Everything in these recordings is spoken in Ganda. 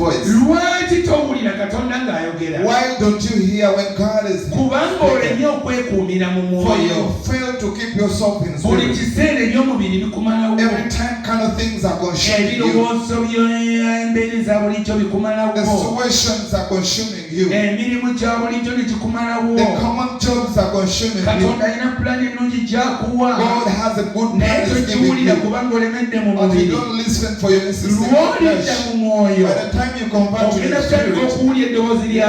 voice? Why don't you hear when God is speaking? For you fail to keep yourself in spirit. Every time kind of things are consuming you. The situations are consuming you. The common jobs are consuming you. God has a good plan to give you. But you don't listen for your necessary flesh. By the time you convert to the Spirit, you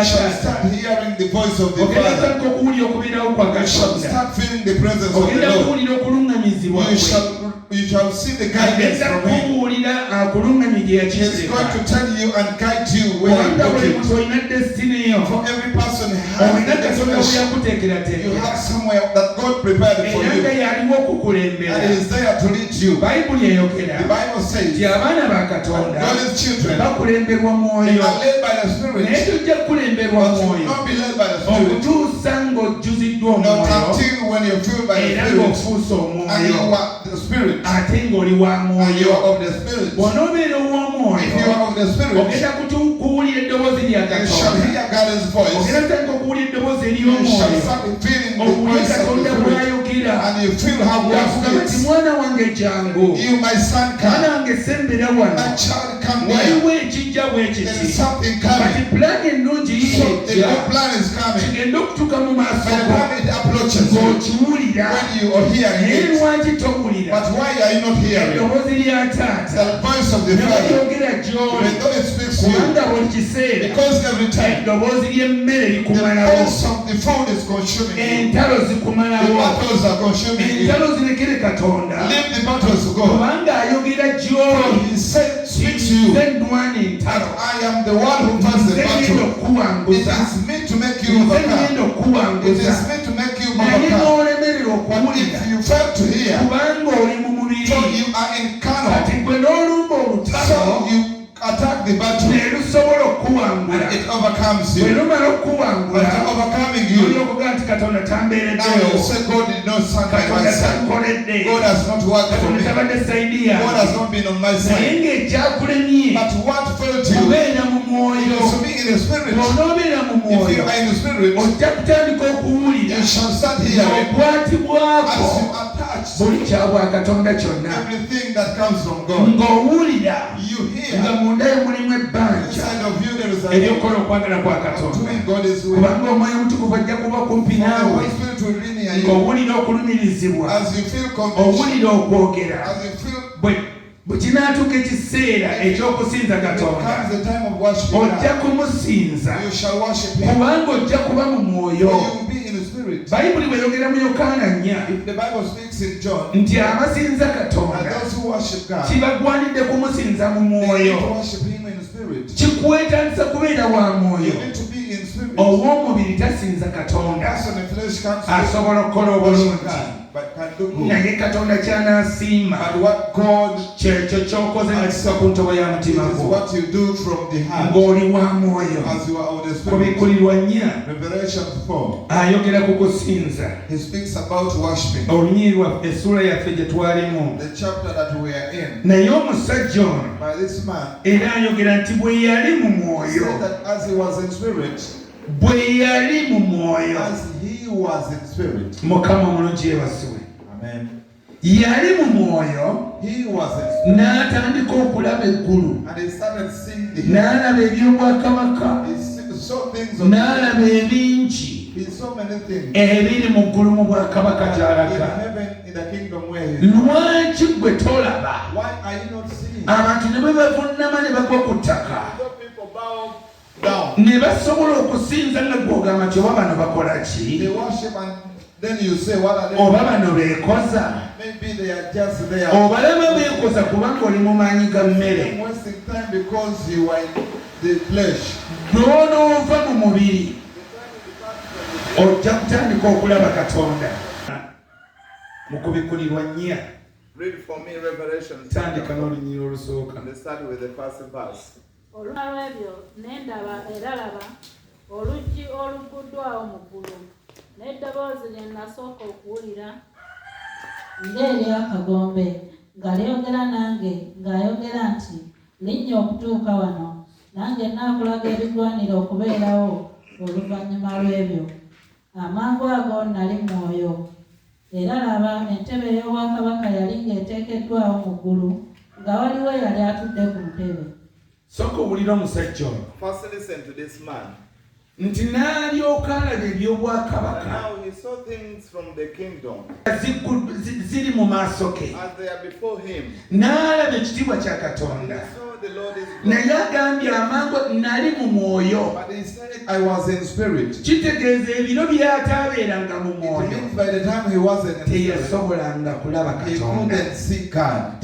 shall start hearing the voice of the Father. You shall start feeling the presence of the Lord. You shall see the guidance from Him. He is going to tell you and guide you where you put it. For every person has a destination. You have somewhere that God prepared for you. And He is there to lead you. The Bible says God's children, they are led by the Spirit. But you will not be led by the Spirit. Not until when you're filled by the Spirit and you are the Spirit. And you are of the Spirit. If you are of the Spirit, you shall hear God's voice. You shall start feeling the voice of the Spirit. And you feel how God speaks. You, my son, come. My child, come here. There is something coming. So the good plan is coming. By the time it approaches you, when you are hearing it. But why are you not hearing? The voice of the Father. When God speaks to you, because every time the voice of the food is consuming you, the battles are consuming you. Leave the battles to go. He said, speaks to you, that I am the one who fights the battle. It is me to make you overcome. It is me to make you overcome. But if you fail to hear, so you are in carnal, so you attack the battle and it overcomes you. After overcoming you, now you say God did not stand by my side. God has not worked for me. God has not been on my side. But what failed you is to be in the Spirit. If you are in the Spirit, you shall start hearing as you attach everything that comes from God. You hear inside of you there is a doing God is will. The Holy Spirit will be near you. As you feel conviction, as you feel Bukinatuka ekiseera ekyokusinza Katonda ojja kumusinza kubanga ojja kuba mu mwoyo. Bayibuli bweyogera mu Yokaana 4 nti abasinza Katonda kibagwanidde kumusinza mu mwoyo. Kikwetagisa kubeera wa mwoyo. Ow'omubiri tasinza Katonda asobola okukola obulungi naye Katonda ky'anaasiima kyekyo ky'okoze nga kisa ku ntobo ya mutima gwo ng'oli wa mwoyo. Ku Bikkulirwa 4 ayogera ku kusinza. Olunyiri lwaffe essuula yaffe gye twalimu. Naye omusajja ono era ayogera nti bwe yali mu mwoyo, bwe yali mu mwoyo, Mukama omulungi yeebazibwe. Yali mu mwoyo n'atandika okulaba eggulu, n'alaba eby'obwakabaka, n'alaba ebingi ebiri mu ggulu mu bwakabaka gy'alaga. Lwaki gwe tolaba? Abantu ne bwe bavunnama ne bagwa ku ttaka ne basobola okusinza nga gw'ogamba nti oba bano bakola ki? Oba bano beekoza? Obalaba beekoza kubanga oli mu maanyi ga mmere. N'onoova mu mubiri ojja kutandika okulaba Katonda. Mu Bikkulirwa 4 tandika n'olunyiri olusooka. Olunaku ebyo ne ndaba era laba oluggi oluguddwawo mu ggulu, n'eddoboozi lye nasooka okuwulira ng'ery'akagombe nga lyogera nange ng'ayogera nti, linnya okutuuka wano nange naakulaga ebigwanira okubeerawo oluvannyuma lw'ebyo. Amangu ago nali mwoyo, era laba entebe ey'obwakabaka yali ng'eteekeddwawo mu ggulu, nga waliwo yali atudde ku ntebe. Sooka owulira omusajja ono. First listen to this man. Nti n'alyoka alaba eby'obwakabaka. Now he saw things from the kingdom ziri mu maaso ge. as they are before him. N'alaba ekitiibwa kya He Katonda. saw the Lord is Naye agambye amangu nali mu mwoyo. But he said, I was in spirit. Kitegeeza ebiro by'ataabeeranga mu It mwoyo. means by the time he wasn't in spirit, Teyasobolanga kulaba he Katonda. couldn't see God.